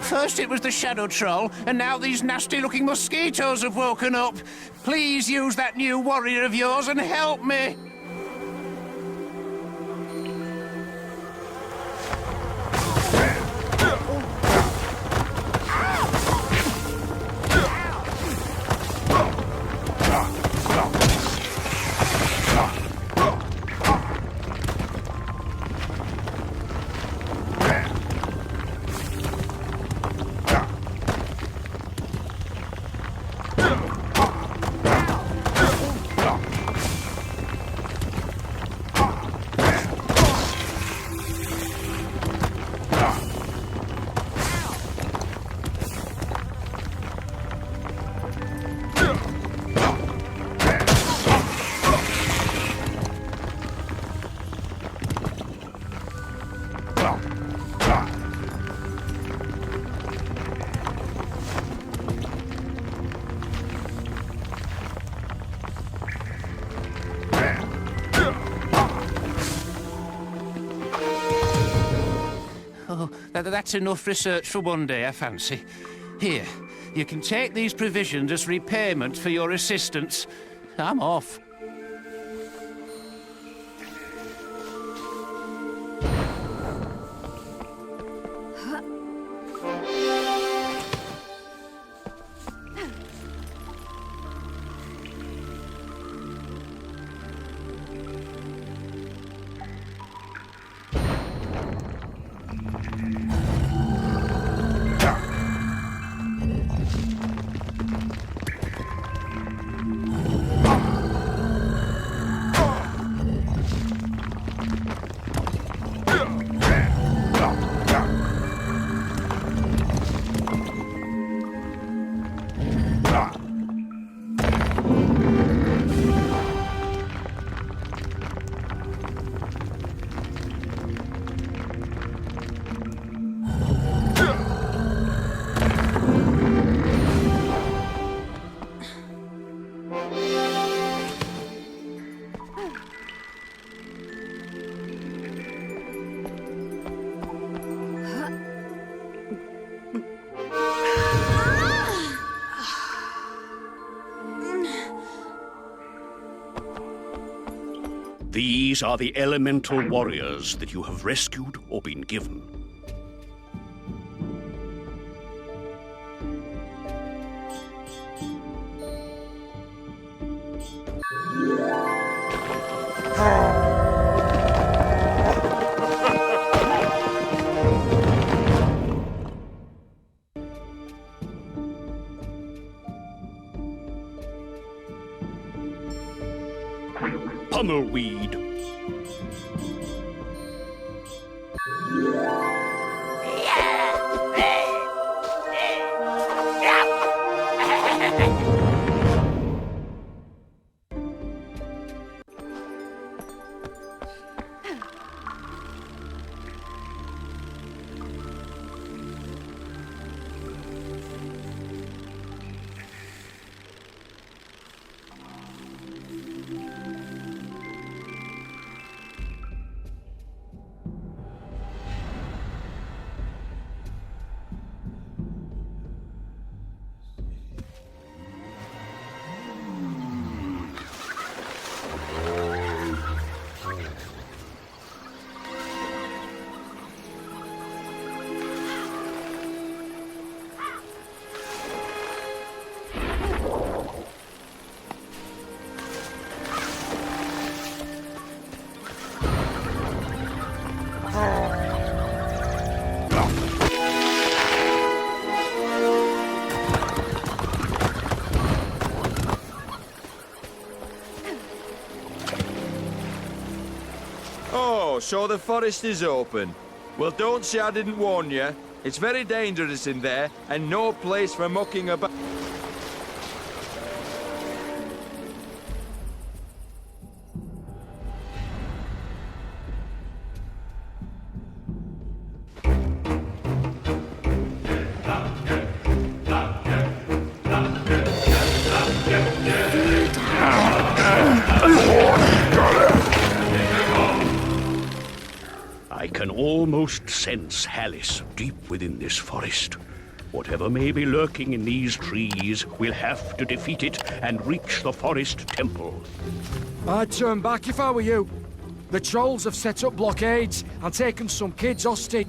First it was the shadow troll, and now these nasty-looking mosquitoes have woken up. Please use that new warrior of yours and help me. Oh, that's enough research for one day, I fancy. Here, you can take these provisions as repayment for your assistance. I'm off. These are the elemental warriors that you have rescued or been given. Pummelweed. Oh, so the forest is open. Well, don't say I didn't warn you. It's very dangerous in there, and no place for mucking about. I can almost sense Hallis deep within this forest. Whatever may be lurking in these trees, we'll have to defeat it and reach the forest temple. I'd turn back if I were you. The trolls have set up blockades and taken some kids hostage.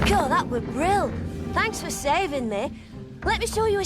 Cool, that were brill. Thanks for saving me. Let me show you a...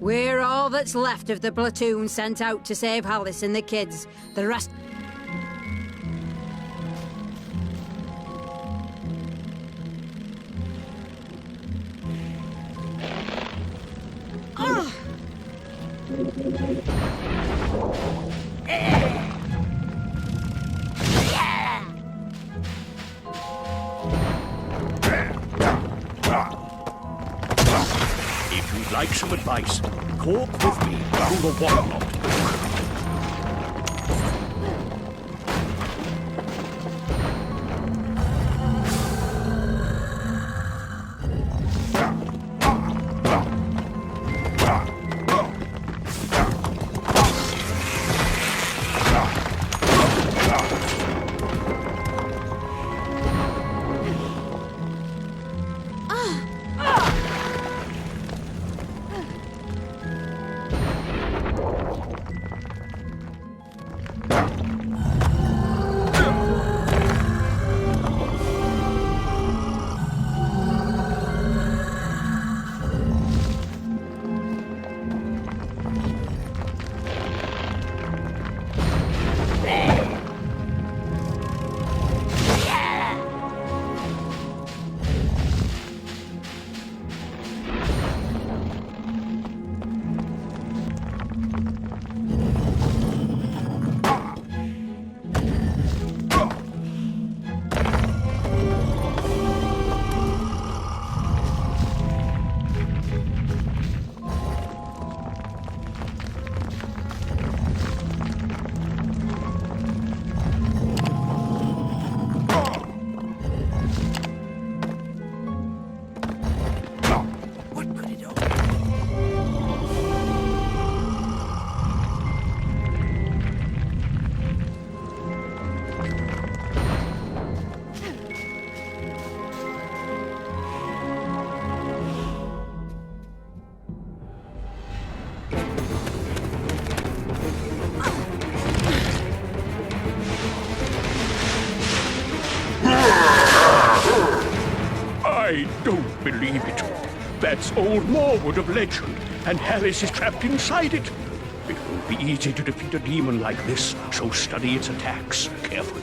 We're all that's left of the platoon sent out to save Alice and the kids. The rest... If you'd like some advice, walk with me through the whatnot. I don't believe it. That's old Norwood of legend, and Alice is trapped inside it. It won't be easy to defeat a demon like this, so study its attacks carefully.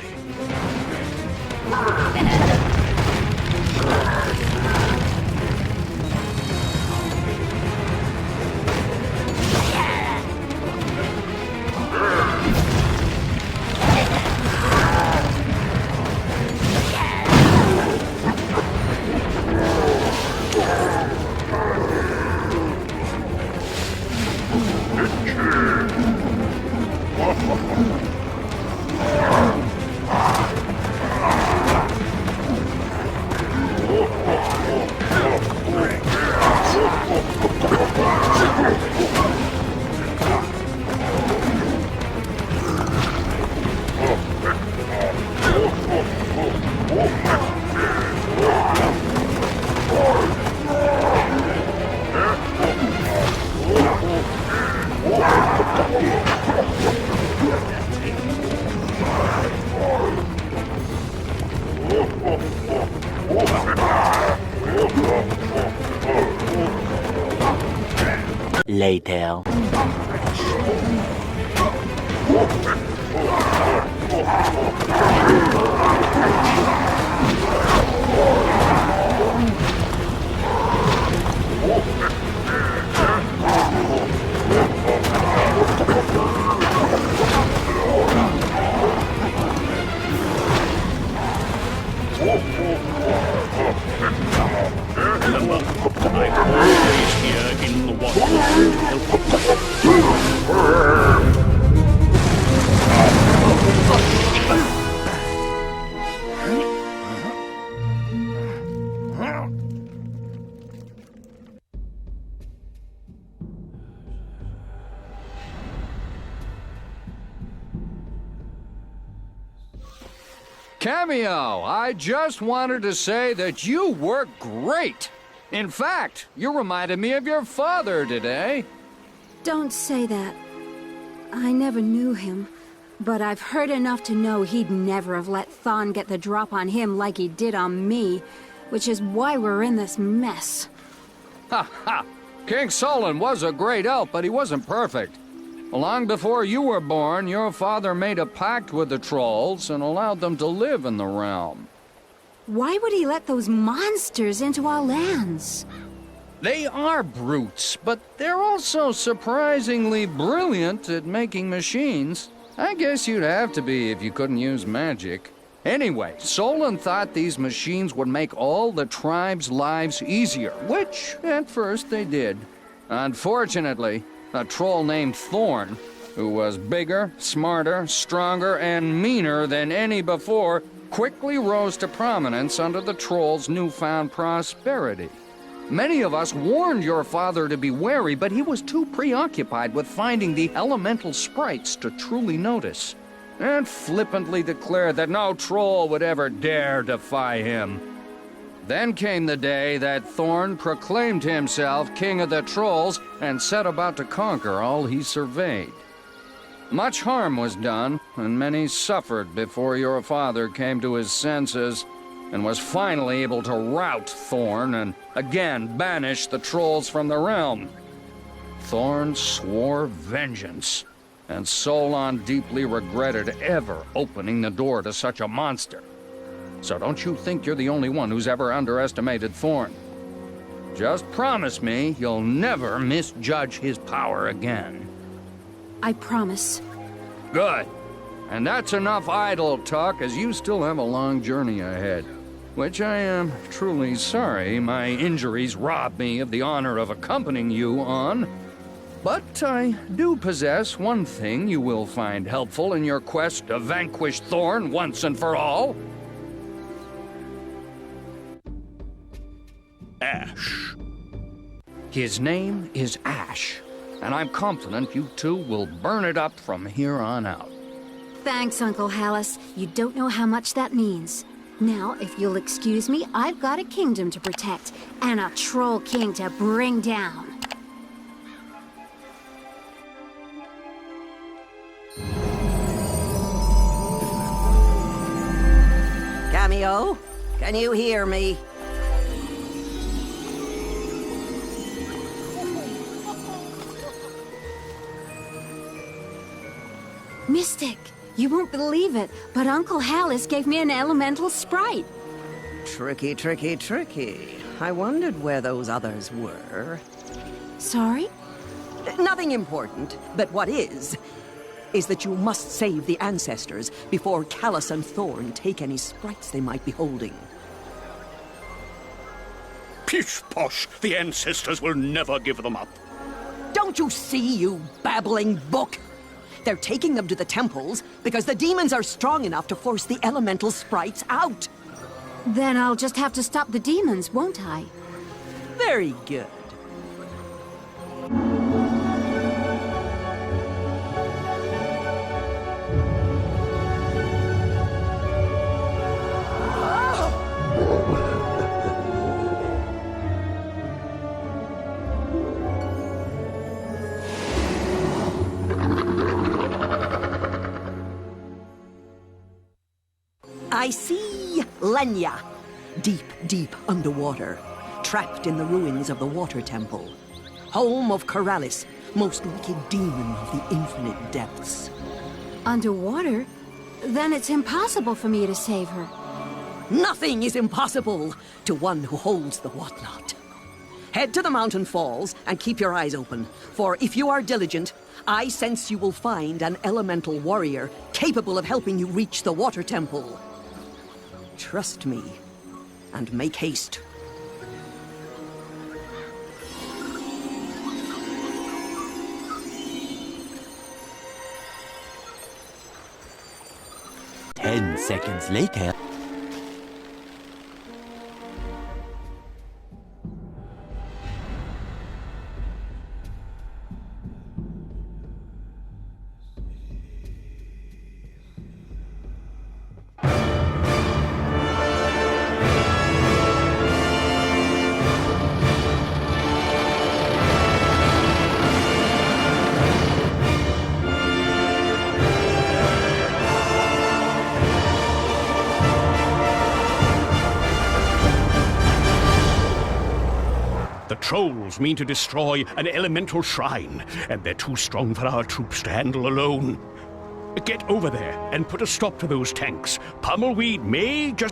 Later. Remember, I'm always here in the water to help you. Kameo, I just wanted to say that you were great. In fact, you reminded me of your father today. Don't say that. I never knew him, but I've heard enough to know he'd never have let Thon get the drop on him like he did on me, which is why we're in this mess. Ha ha! King Solon was a great elf, but he wasn't perfect. Long before you were born, your father made a pact with the trolls and allowed them to live in the realm. Why would he let those monsters into our lands? They are brutes, but they're also surprisingly brilliant at making machines. I guess you'd have to be if you couldn't use magic. Anyway, Solon thought these machines would make all the tribe's lives easier, which, at first, they did. Unfortunately, a troll named Thorn, who was bigger, smarter, stronger, and meaner than any before, quickly rose to prominence under the troll's newfound prosperity. Many of us warned your father to be wary, but he was too preoccupied with finding the elemental sprites to truly notice, and flippantly declared that no troll would ever dare defy him. Then came the day that Thorn proclaimed himself king of the trolls and set about to conquer all he surveyed. Much harm was done, and many suffered before your father came to his senses and was finally able to rout Thorn and again banish the trolls from the realm. Thorn swore vengeance, and Solon deeply regretted ever opening the door to such a monster. So don't you think you're the only one who's ever underestimated Thorn. Just promise me you'll never misjudge his power again. I promise. Good. And that's enough idle talk, as you still have a long journey ahead. Which I am truly sorry my injuries robbed me of the honor of accompanying you on. But I do possess one thing you will find helpful in your quest to vanquish Thorn once and for all. Ash. His name is Ash, and I'm confident you two will burn it up from here on out. Thanks, Uncle Hallis. You don't know how much that means. Now, if you'll excuse me, I've got a kingdom to protect, and a troll king to bring down. Kameo, can you hear me? Mystic, you won't believe it, but Uncle Hallis gave me an elemental sprite. Tricky, tricky, tricky. I wondered where those others were. Sorry? Nothing important, but what is that you must save the ancestors before Callus and Thorn take any sprites they might be holding. Pish posh, the ancestors will never give them up. Don't you see, you babbling book? They're taking them to the temples because the demons are strong enough to force the elemental sprites out. Then I'll just have to stop the demons, won't I? Very good. I see Lenya, deep, deep underwater, trapped in the ruins of the Water Temple, home of Keralis, most wicked demon of the infinite depths. Underwater? Then it's impossible for me to save her. Nothing is impossible to one who holds the whatnot. Head to the mountain falls and keep your eyes open, for if you are diligent, I sense you will find an elemental warrior capable of helping you reach the Water Temple. Trust me, and make haste. Ten seconds later. trolls mean to destroy an elemental shrine, and they're too strong for our troops to handle alone. Get over there and put a stop to those tanks. Pummelweed may just